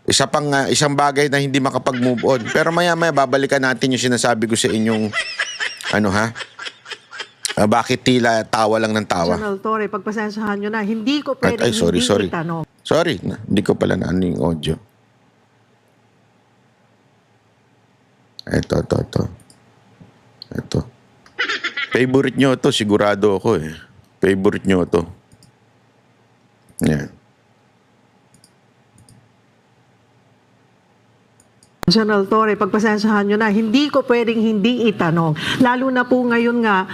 isang bagay na hindi makapag-move on. Pero maya-maya babalikan natin yung sinasabi ko sa inyong bakit tila tawa lang ng tawa. General Torre, pagpasensyahan nyo na, hindi ko pwedeng sorry. hindi itanong. Sorry, hindi ko pala na ano yung audio. Ito. Favorite nyo to, sigurado ako eh. Favorite nyo to. Yan. General Torre, pagpasensyahan nyo na, hindi ko pwedeng hindi itanong. Lalo na po ngayon nga,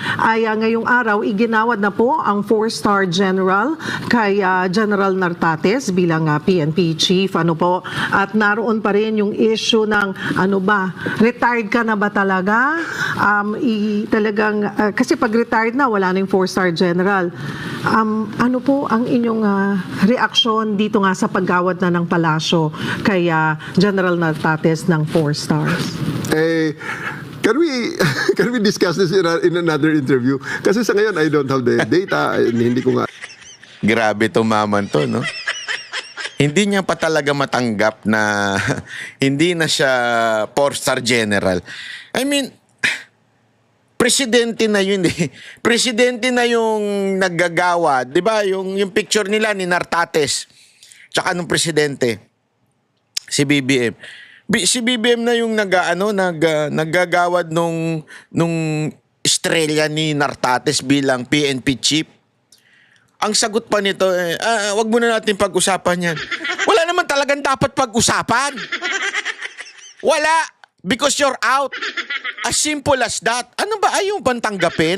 ngayong araw, iginawad na po ang 4-star general kay General Nartates bilang PNP chief. At naroon pa rin yung issue ng retired ka na ba talaga? Kasi pag retired na, wala na yung 4-star general. Ano po ang inyong reaksyon dito nga sa paggawad na ng palasyo kay General Nartates ng 4 stars? Can we discuss this in another interview? Kasi sa ngayon, I don't have the data. Hindi ko nga. Grabe to maman to, no? Hindi niya pa talaga matanggap na hindi na siya 4-star general. I mean, presidente na yun eh. Presidente na yung naggagawa. Di ba? Yung picture nila ni Nartates. Tsaka nung presidente. Si BBM. Si BBM na yung naggagawad nung estrella ni Nartates bilang PNP chief. Ang sagot pa nito, wag muna natin pag-usapan yan. Wala naman talagang dapat pag-usapan. Wala. Because you're out. As simple as that. Ano ba? Ayaw bang tanggapin?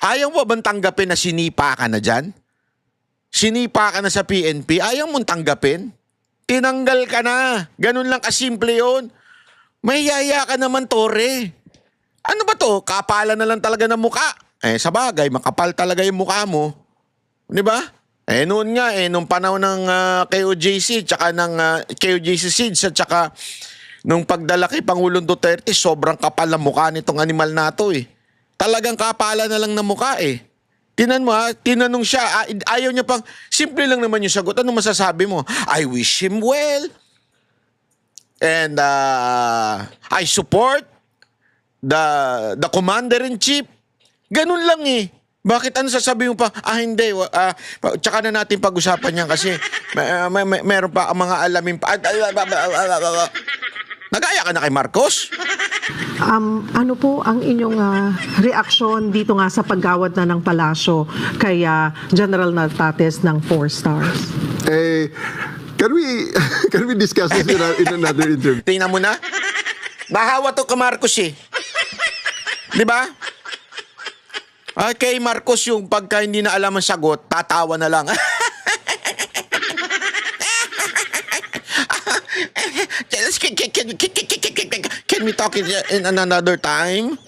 Ayaw mo bang tanggapin na sinipa ka na dyan? Sinipa ka na sa PNP? Ayaw mong tanggapin? Tinanggal ka na. Ganun lang kasimple yun. May yaya ka naman, Torre. Ano ba to? Kapalan na lang talaga ng muka. Sa bagay, makapal talaga yung muka mo. Di ba? Noon nga, nung panahon ng KOJC, tsaka ng KOJC Seeds, at tsaka nung pagdala kay Pangulong Duterte, sobrang kapal na mukha nitong animal na to eh. Talagang kapala na lang ng mukha eh. Tinanong siya, ayaw niya pang, simple lang naman yung sagot. Ano masasabi mo? I wish him well. And I support the commander-in-chief. Ganun lang eh. Bakit ano sasabihin mo pa? Hindi. Tsaka na natin pag-usapan yan kasi meron pa mga alamin pa. Nagaya ka na kay Marcos? Ano po ang inyong reaksyon dito nga sa paggawad na ng palasyo kay General Nartates ng 4 stars? Can we discuss this in another interview? Tingnan mo na. Nahawa to kay Marcos eh. Di ba? Kay Marcos yung pagka hindi na alam ang sagot, tatawa na lang. Can we talk in another time?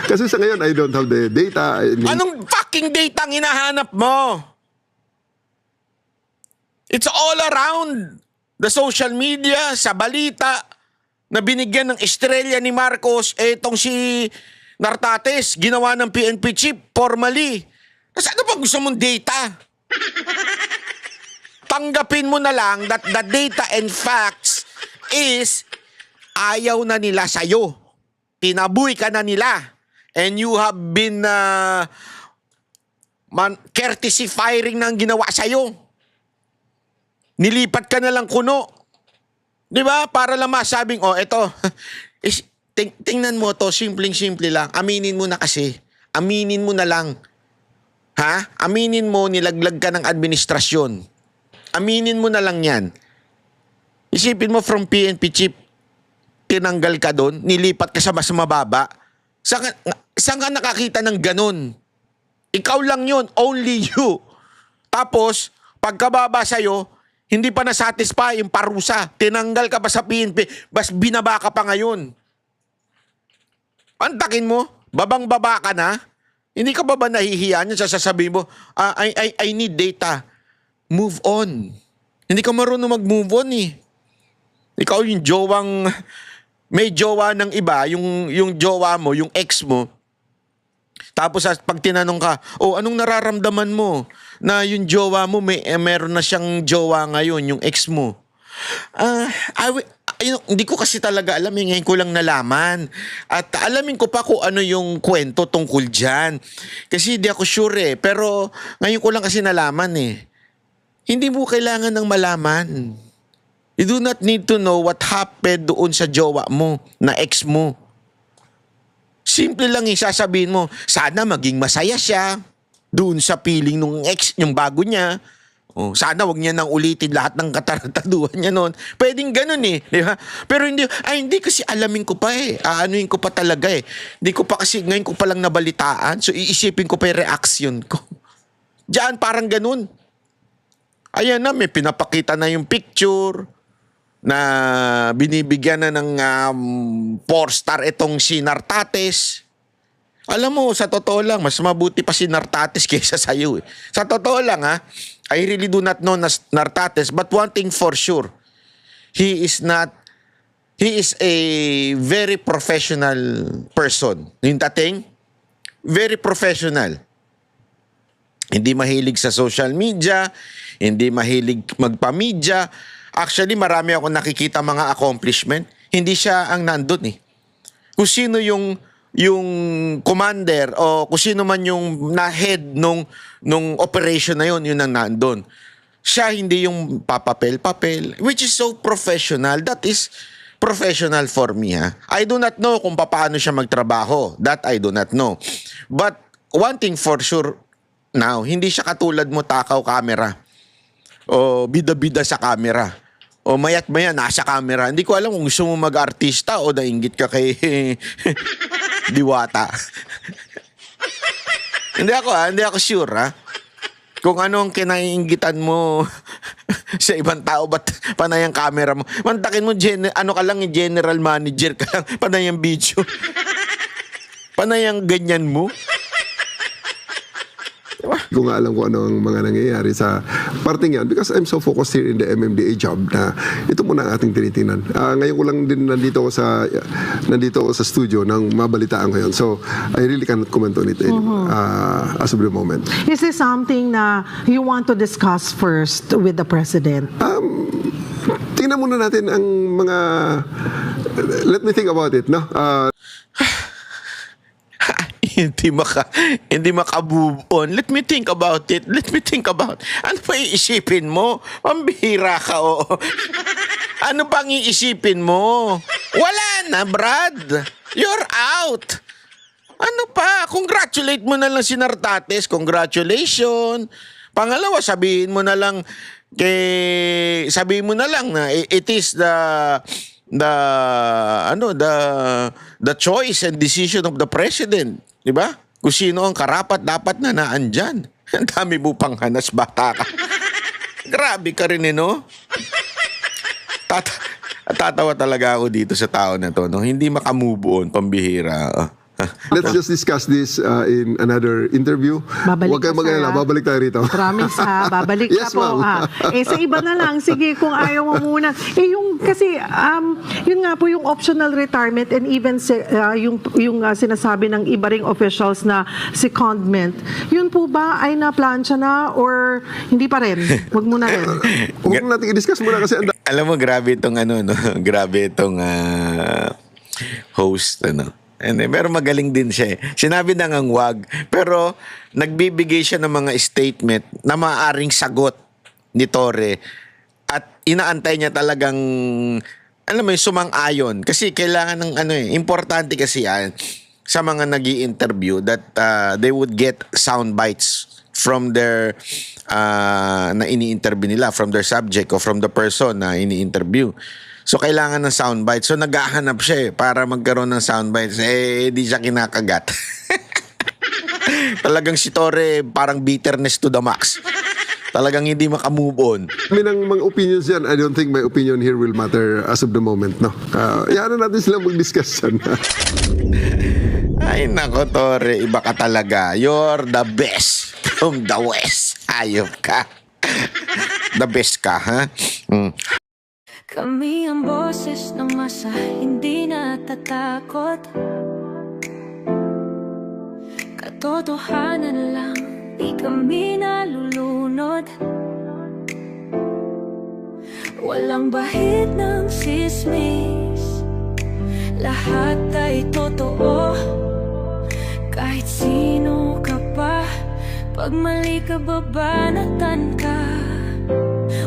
Kasi sa ngayon, I don't have the data. Anong fucking data ang hinahanap mo? It's all around the social media, sa balita, na binigyan ng estrella ni Marcos, etong si Nartates, ginawa ng PNP chief, formally. Kasi ano pa gusto mong data? Tanggapin mo na lang that the data and facts is ayaw na nila sa'yo. Tinaboy ka na nila. And you have been courtesy firing na ang ginawa sa'yo. Nilipat ka na lang kuno. Di ba? Para lang masabing, eto. Tingnan mo to, simpleng-simple lang. Aminin mo na kasi. Aminin mo na lang. Ha? Aminin mo, nilaglag ka ng administrasyon. Aminin mo na lang yan. Isipin mo from PNP chief, tinanggal ka doon, nilipat ka sa mas mababa. Saan ka nakakita ng ganun? Ikaw lang yun, only you. Tapos, pagkababa sa'yo, hindi pa nasatisfy yung parusa. Tinanggal ka pa sa PNP, bas binaba ka pa ngayon. Antakin mo, babang-baba ka na. Hindi ka ba nahihiya niyan sa sasabihin mo, I need data. Move on. Hindi ka marunong mag-move on eh. Ikaw yung jowang, may jowa ng iba, yung jowa mo, yung ex mo. Tapos pag tinanong ka, anong nararamdaman mo? Na yung jowa mo, meron na siyang jowa ngayon, yung ex mo. Hindi ko kasi talaga alam. Ngayon ko lang nalaman. At alamin ko pa kung ano yung kwento tungkol dyan. Kasi di ako sure eh. Pero ngayon ko lang kasi nalaman eh. Hindi mo kailangan ng malaman. You do not need to know what happened doon sa jowa mo, na ex mo. Simple lang yung sasabihin mo, sana maging masaya siya doon sa feeling nung ex, yung bago niya. Oh, sana wag niya nang ulitin lahat ng katarantaduhan niya noon. Pwedeng ganun eh, di ba? Pero hindi kasi alamin ko pa eh. Aanuin ko pa talaga eh. Hindi ko pa kasi, ngayon ko pa lang nabalitaan. So iisipin ko pa yung reaction ko. Diyan, parang ganun. Ayan na, may pinapakita na yung picture na binibigyan na ng 4-star itong si Nartates. Alam mo, sa totoo lang, mas mabuti pa si Nartates kaysa sa'yo eh. Sa totoo lang I really do not know Nartates, but one thing for sure, he is a very professional person. Yung dating, very professional. Hindi mahilig sa social media, hindi mahilig magpa-media. Actually, marami ako nakikita mga accomplishment. Hindi siya ang nandun eh. Kung sino yung commander o kung sino man yung na-head nung operation na yun ang nandun. Siya hindi yung papapel-papel, which is so professional. That is professional for me. I do not know kung paano siya magtrabaho. That I do not know. But one thing for sure now, hindi siya katulad mo takaw camera o bida-bida sa camera. O mayat maya nasa camera. Hindi ko alam kung gusto mo mag-artista o nainggit ka kay Diwata. Hindi ako sure kung ano ang kinaiinggitan mo sa ibang tao, ba't panay ang camera mo? Mantakin mo, general manager ka lang, panay ang video. Panay ang ganyan mo. Hindi ko nga alam kung ano ang mga nangyayari sa parting yan because I'm so focused here in the MMDA job na ito muna ang ating tinitingnan. Ngayon ko lang din nandito ako sa studio nang mabalitaan ko yun. So, I really cannot comment on it as of the moment. Is this something na you want to discuss first with the President? Tingnan muna natin ang mga... Let me think about it, no? Hindi maka-move on. Let me think about it. Ano pa iisipin mo? Pambihira ka, oo. Ano pang iisipin mo? Wala na, Brad. You're out. Ano pa? Congratulate mo na lang si Nartates. Congratulations. Pangalawa, sabihin mo na lang na it is the choice and decision of the president. Diba? Kung sino ang karapat dapat na naandyan. Ang dami mo pang hanas, bata ka. Grabe ka rin no? Tatawa talaga ako dito sa tao na to, no? Hindi makamove on, pambihira. Let's just discuss this in another interview. Babalik Huwag kayong ka, mag-alala, sir, babalik tayo rito. Promise babalik Yes, ka po ma'am. sa iba na lang, sige kung ayaw mo muna. Yun nga po yung optional retirement and even yung sinasabi ng iba ring officials na secondment, yun po ba ay na-plansya na or hindi pa rin? Huwag muna rin. Huwag natin i-discuss muna kasi Alam mo, grabe itong grabe itong host, pero magaling din siya eh. Sinabi na ngang wag, pero nagbibigay siya ng mga statement na maaaring sagot ni Torre at inaantay niya talagang, alam mo yung sumang-ayon. Kasi kailangan ng importante kasi yan sa mga nag-i-interview that they would get sound bites from their na ini-interview nila, from their subject o from the person na ini-interview. So, kailangan ng soundbite. So, naghahanap siya para magkaroon ng soundbites. Di siya kinakagat. Talagang si Torre, parang bitterness to the max. Talagang hindi makamove on. May ng mga opinions yan. I don't think my opinion here will matter as of the moment, no? Yan na natin sila mag-discuss yan. Ay, nako, Torre. Iba ka talaga. You're the best from the West. Ayop ka. The best ka, ha? Kami ang boses ng masa, hindi natatakot. Katotohanan lang, di kami nalulunod. Walang bahid ng sismis, lahat ay totoo. Kahit sino ka pa, pag mali ka babanatan ka.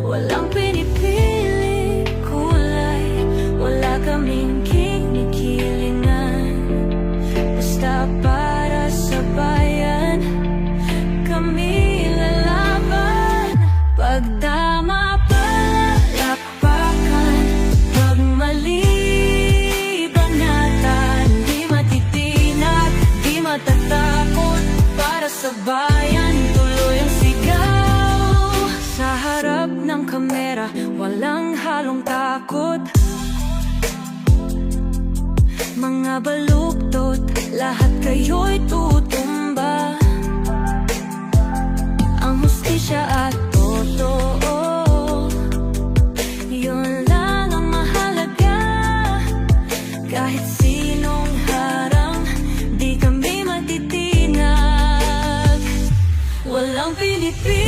Walang pinipili kulay, wala kaming kinikilingan. Basta para sa bayan, kami lalaban. Pag tama palapakan, pag mali banatan. Di matitinag, di matatakot, para sa bayan tuloy ang sigaw. Sa harap ng kamera, walang halong takot. Mga baluktot, lahat kayo'y tutumba. Ang hustisya at totoo, yun lang ang mahalaga. Kahit sinong harang, di kami matitinag. Walang pinipili